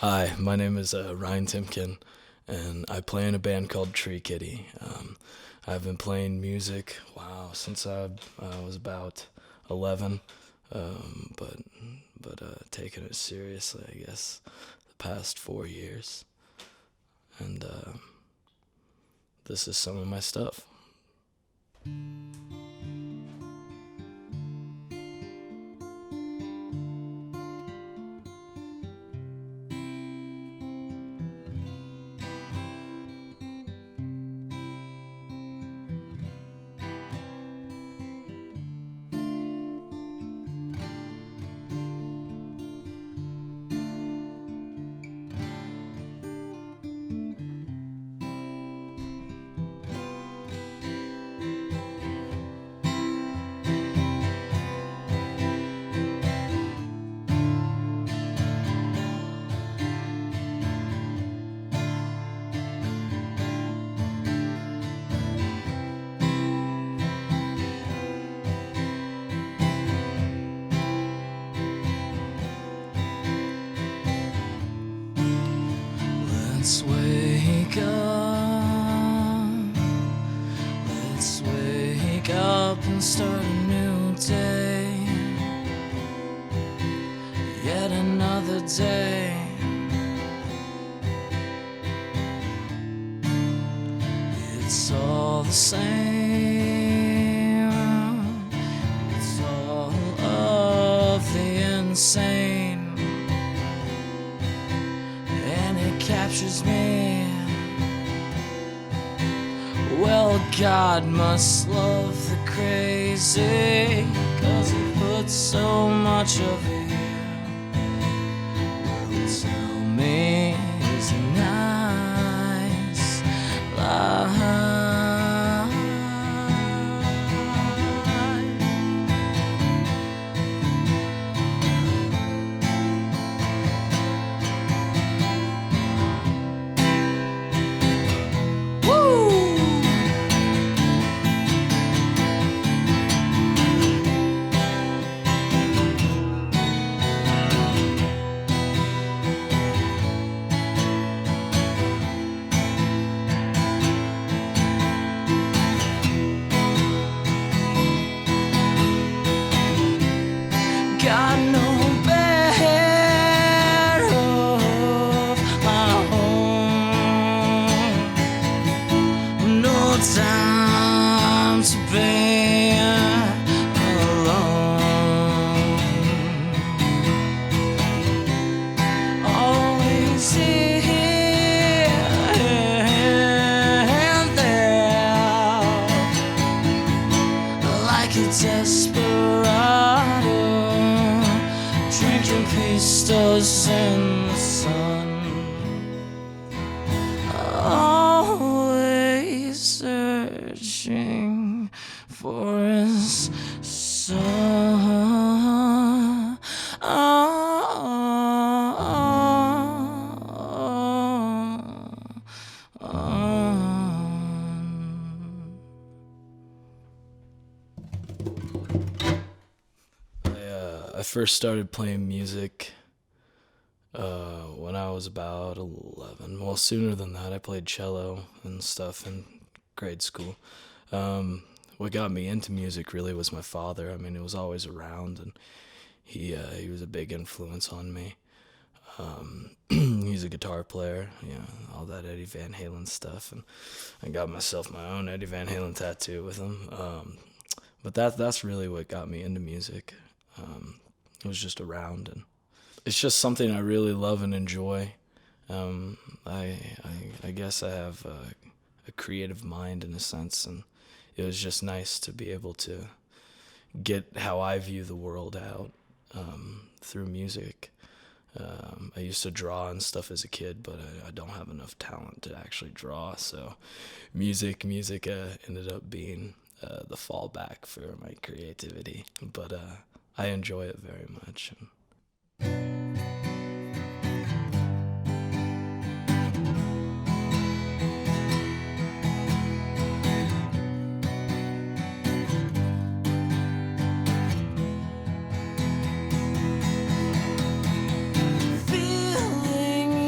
Hi, my name is Ryne Timken, and I play in a band called Tree Kitty. I've been playing music, since I was about 11, but taking it seriously, I guess, the past 4 years. And this is some of my stuff. Let's wake up. Let's wake up and start a new day. Yet another day. It's all the same. It's all of the insane. Captures me. Well, God must love the crazy, 'cause he puts so much of it here. Well, tell me, is he nice? Got no bed of my own, no time to be alone. Always here and there, like a desperado, drinking pistos in the sun. Always searching for his son. I first started playing music when I was about 11. Well, sooner than that, I played cello and stuff in grade school. What got me into music really was my father. I mean, it was always around, and he was a big influence on me. He's a guitar player, all that Eddie Van Halen stuff, and I got myself my own Eddie Van Halen tattoo with him. But that's really what got me into music. It was just around, and it's just something I really love and enjoy. I guess I have a creative mind in a sense, and it was just nice to be able to get how I view the world out through music. I used to draw and stuff as a kid, but I don't have enough talent to actually draw, so music ended up being the fallback for my creativity, but I enjoy it very much. Feeling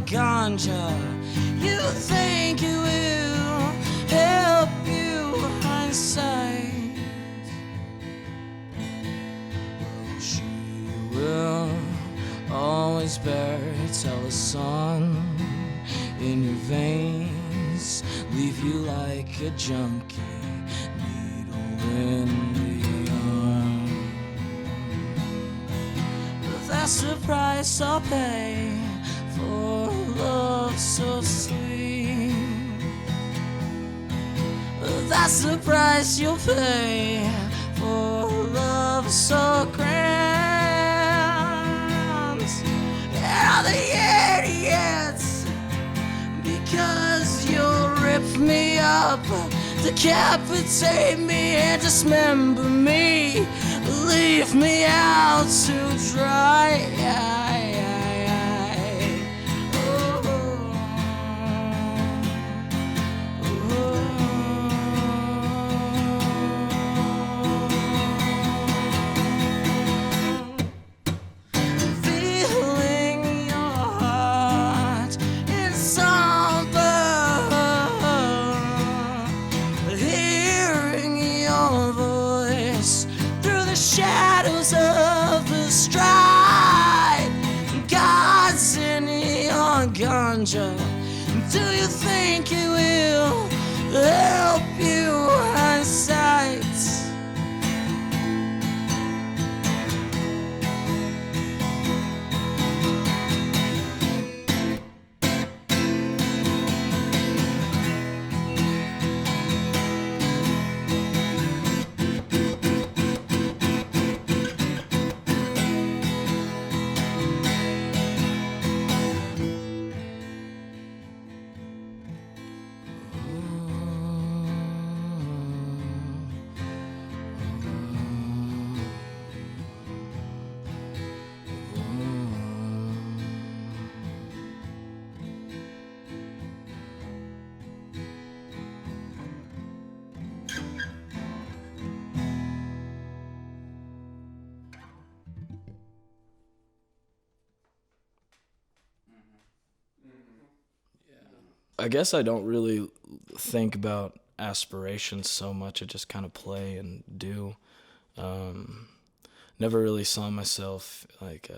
ganja. You think it will help you, hindsight. Well, she will always tell the sun in your veins, leave you like a junkie, needle in the arm. But that's the price I'll pay for love so sweet. But that's the price you'll pay for love so grand. Yeah, the idiots, because you'll rip me up, decapitate me and dismember me, leave me out to dry. Shadows of the stride, God's in your ganja. Do you think it will help you hindsight? I guess I don't really think about aspirations so much. I just kind of play and do. Never really saw myself like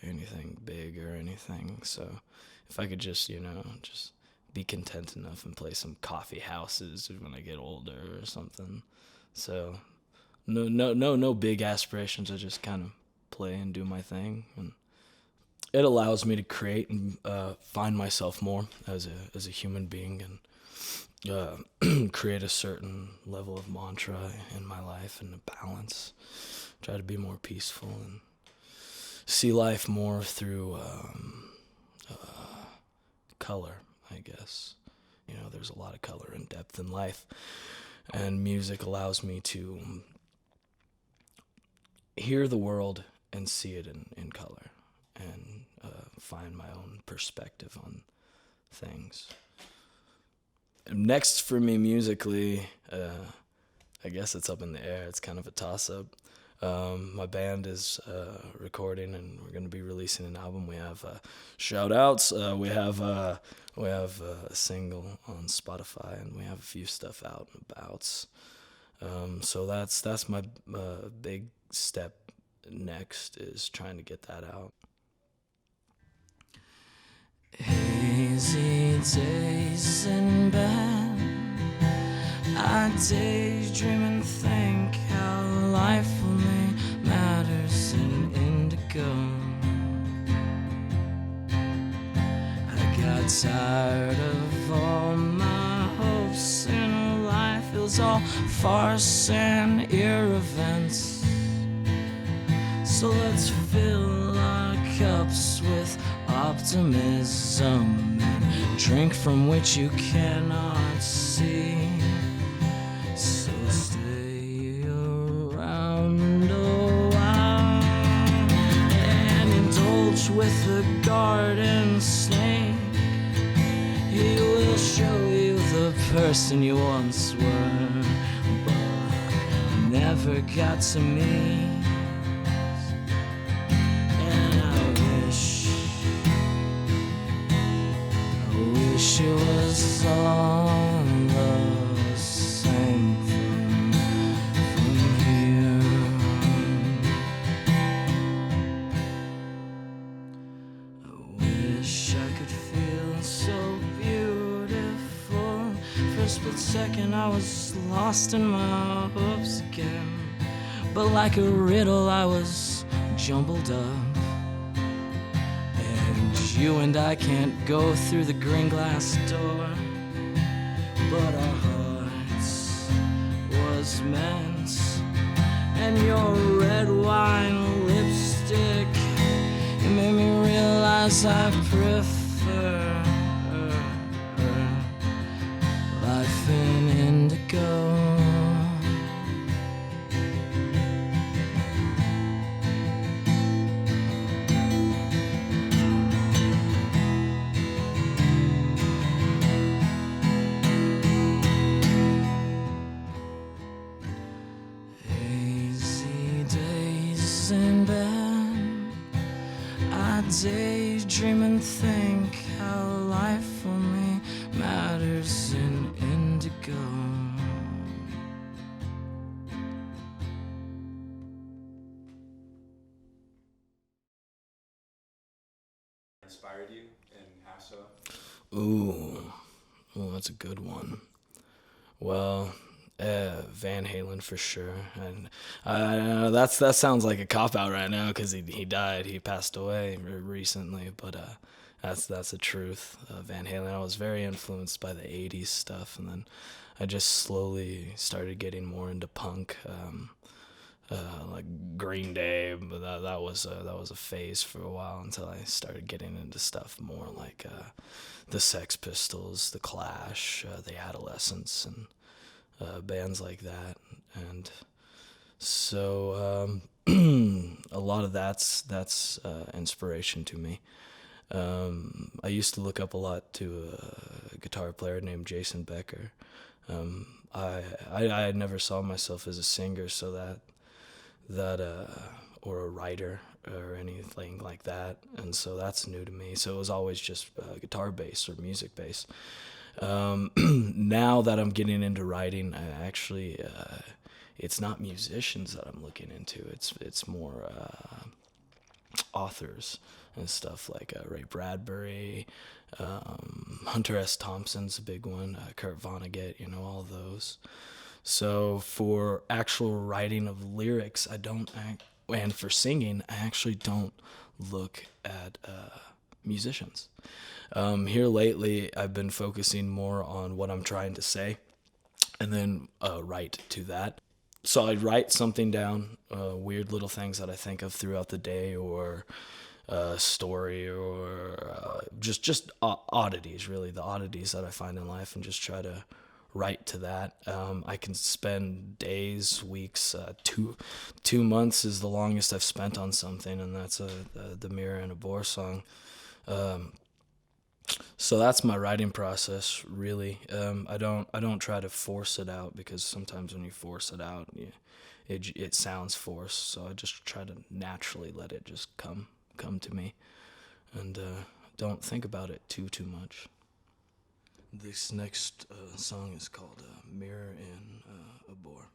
anything big or anything. So if I could just, just be content enough and play some coffee houses when I get older or something. So no big aspirations. I just kind of play and do my thing, and it allows me to create and find myself more as a human being, and create a certain level of mantra in my life and a balance. Try to be more peaceful and see life more through color, I guess. There's a lot of color and depth in life, and music allows me to hear the world and see it in color, and find my own perspective on things. Next for me musically, I guess it's up in the air. It's kind of a toss-up. My band is recording, and we're going to be releasing an album. We have shout-outs. We have a single on Spotify, and we have a few stuff out and abouts. So that's my big step next, is trying to get that out. Hazy days in bed, I daydream and think how life only matters in indigo. I got tired of all my hopes in life. It was all farce and irrelevance. So let's fill our cups with optimism and drink from which you cannot see. So stay around a while and indulge with the garden snake. He will show you the person you once were, but never got to me. it's all the same from here. I wish I could feel so beautiful. For a split second I was lost in my hopes again, but like a riddle I was jumbled up. You and I can't go through the green glass door, but our hearts was meant. And your red wine lipstick, it made me realize I prefer life in indigo. In bed, I daydream and think how life for me matters in indigo. Inspired you and how so? Ooh, that's a good one. Well, Van Halen for sure, and that sounds like a cop out right now because he died, he passed away recently, but that's the truth. Van Halen. I was very influenced by the '80s stuff, and then I just slowly started getting more into punk, like Green Day, but that was a phase for a while until I started getting into stuff more like the Sex Pistols, the Clash, the Adolescents, and bands like that. And so a lot of that's inspiration to me. I used to look up a lot to a guitar player named Jason Becker. I never saw myself as a singer, so that or a writer or anything like that, and so that's new to me. So it was always just guitar based or music based. Now that I'm getting into writing, I actually it's not musicians that I'm looking into. It's more authors and stuff like Ray Bradbury, Hunter S. Thompson's a big one, Kurt Vonnegut, all those. So for actual writing of lyrics, and for singing, I actually don't look at musicians. Here lately, I've been focusing more on what I'm trying to say, and then write to that. So I write something down, weird little things that I think of throughout the day, or a story, or just oddities, really, the oddities that I find in life, and just try to write to that. I can spend days, weeks, 2 months is the longest I've spent on something, and that's the Mirror and a Boar song. So that's my writing process, really. I don't try to force it out, because sometimes when you force it out, it sounds forced. So I just try to naturally let it just come to me, and don't think about it too much. This next song is called Mirror and a Boar.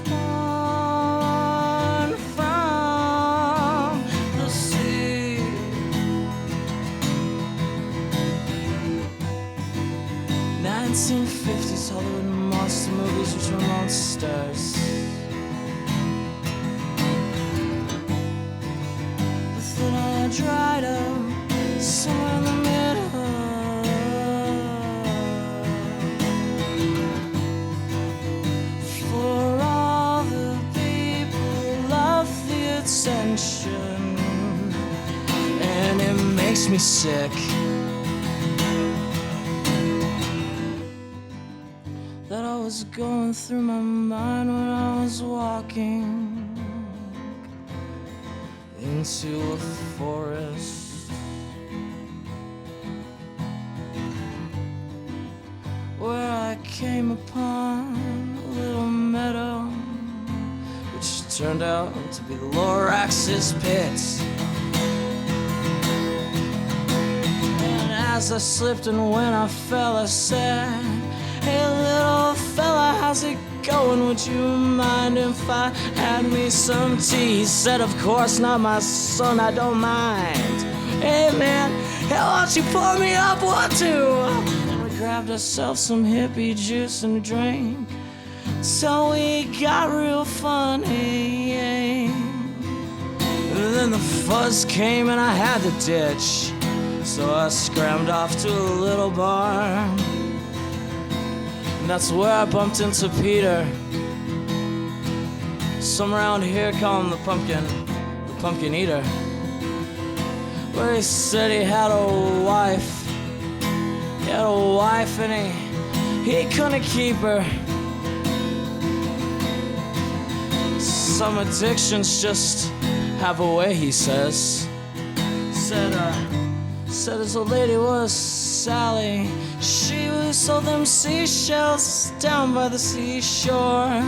Born from the sea, 1950s Hollywood monster movies with remote stars. But then I dried up somewhere in the middle. For all the people of the attention makes me sick. That I was going through my mind when I was walking into a forest, where I came upon a little meadow, which turned out to be the Lorax's pit. And as I slipped and when I fell, I said, "Hey little fella, how's it going? Would you mind if I had me some tea?" He said, "Of course not, my son, I don't mind. Hey man, hey, why don't you pour me up one too?" And we grabbed ourselves some hippie juice and a drink till we got real funny. And then the fuzz came and I had to ditch, so I scrambled off to a little bar. That's where I bumped into Peter. Some around here call him the pumpkin eater. Where he said he had a wife. He had a wife and he couldn't keep her. Some addictions just have a way, he says. Said his old lady was Sally. She sold them seashells down by the seashore,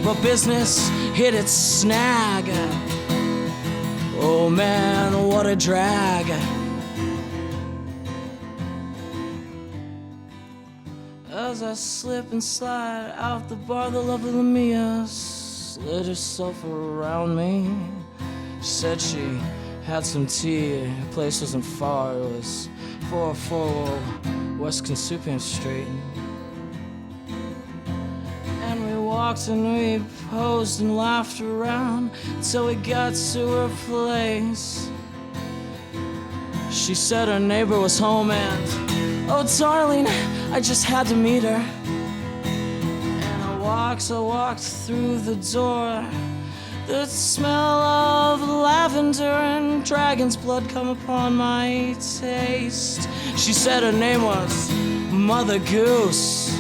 but business hit its snag. Oh man, what a drag. As I slip and slide out the bar, the lovely Lamia slid herself around me. She said she had some tea, the place wasn't far, it was 404 West Consupian Street. And we walked and we posed and laughed around till we got to her place. She said her neighbor was home and, "Oh darling, I just had to meet her." And I walked through the door. The smell of lavender and dragon's blood come upon my taste. She said her name was Mother Goose.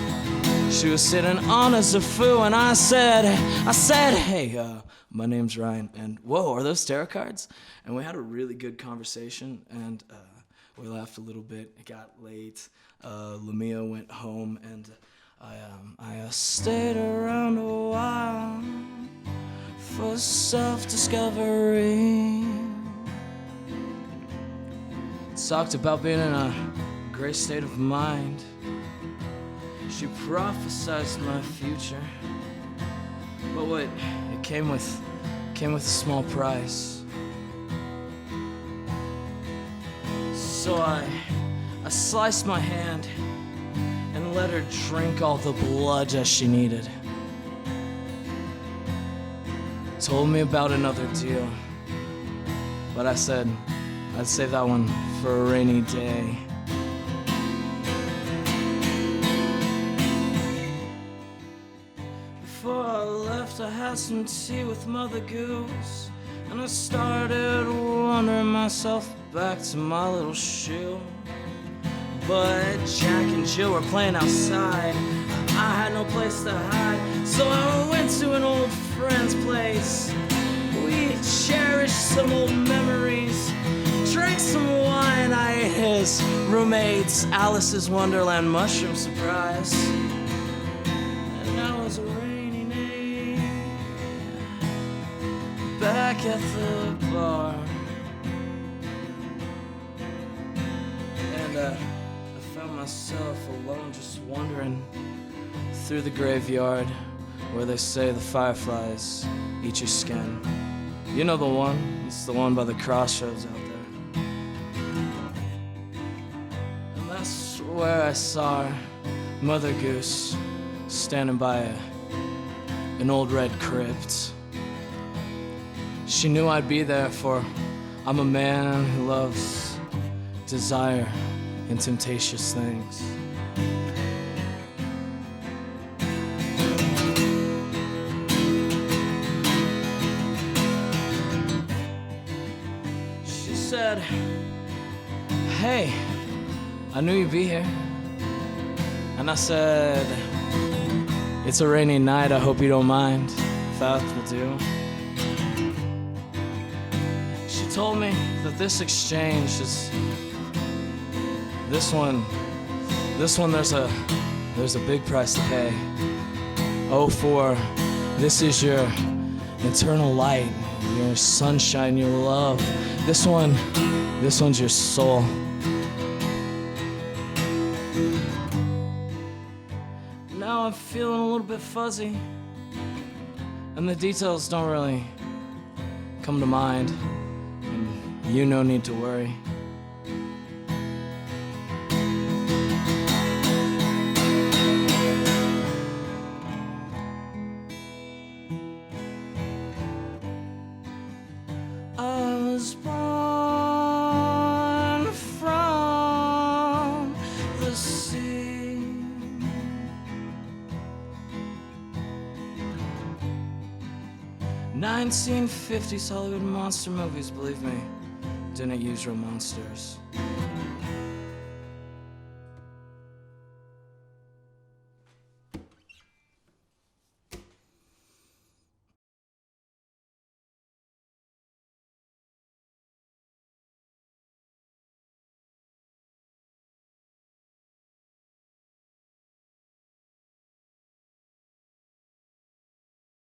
She was sitting on a Zafu, and I said, "Hey, my name's Ryne." And whoa, are those tarot cards? And we had a really good conversation, and we laughed a little bit. It got late. Lamia went home, and I stayed around a while for self-discovery. Talked about being in a great state of mind. She prophesied my future, but what it came with a small price. So I sliced my hand and let her drink all the blood as she needed. Told me about another deal, but I said I'd save that one for a rainy day. Before I left, I had some tea with Mother Goose, and I started wondering myself back to my little shoe. But Jack and Jill were playing outside. I had no place to hide, so I went to an old friend's place. We cherished some old memories, drank some wine. I ate his roommate's Alice's Wonderland mushroom surprise. And that was a rainy day back at the bar. And I found myself alone, just wandering through the graveyard where they say the fireflies eat your skin. You know the one? It's the one by the crossroads out there. And that's where I saw Mother Goose standing by an old red crypt. She knew I'd be there, for I'm a man who loves desire and temptatious things. She said, hey, I knew you'd be here. And I said, it's a rainy night, I hope you don't mind if I have to do. She told me that this exchange is, this one, there's a big price to pay. Oh, for this is your eternal light, your sunshine, your love. This one's your soul. Now I'm feeling a little bit fuzzy, and the details don't really come to mind, and you no need to worry. I was born from the sea. "1950s Hollywood monster movies, believe me, didn't use real monsters.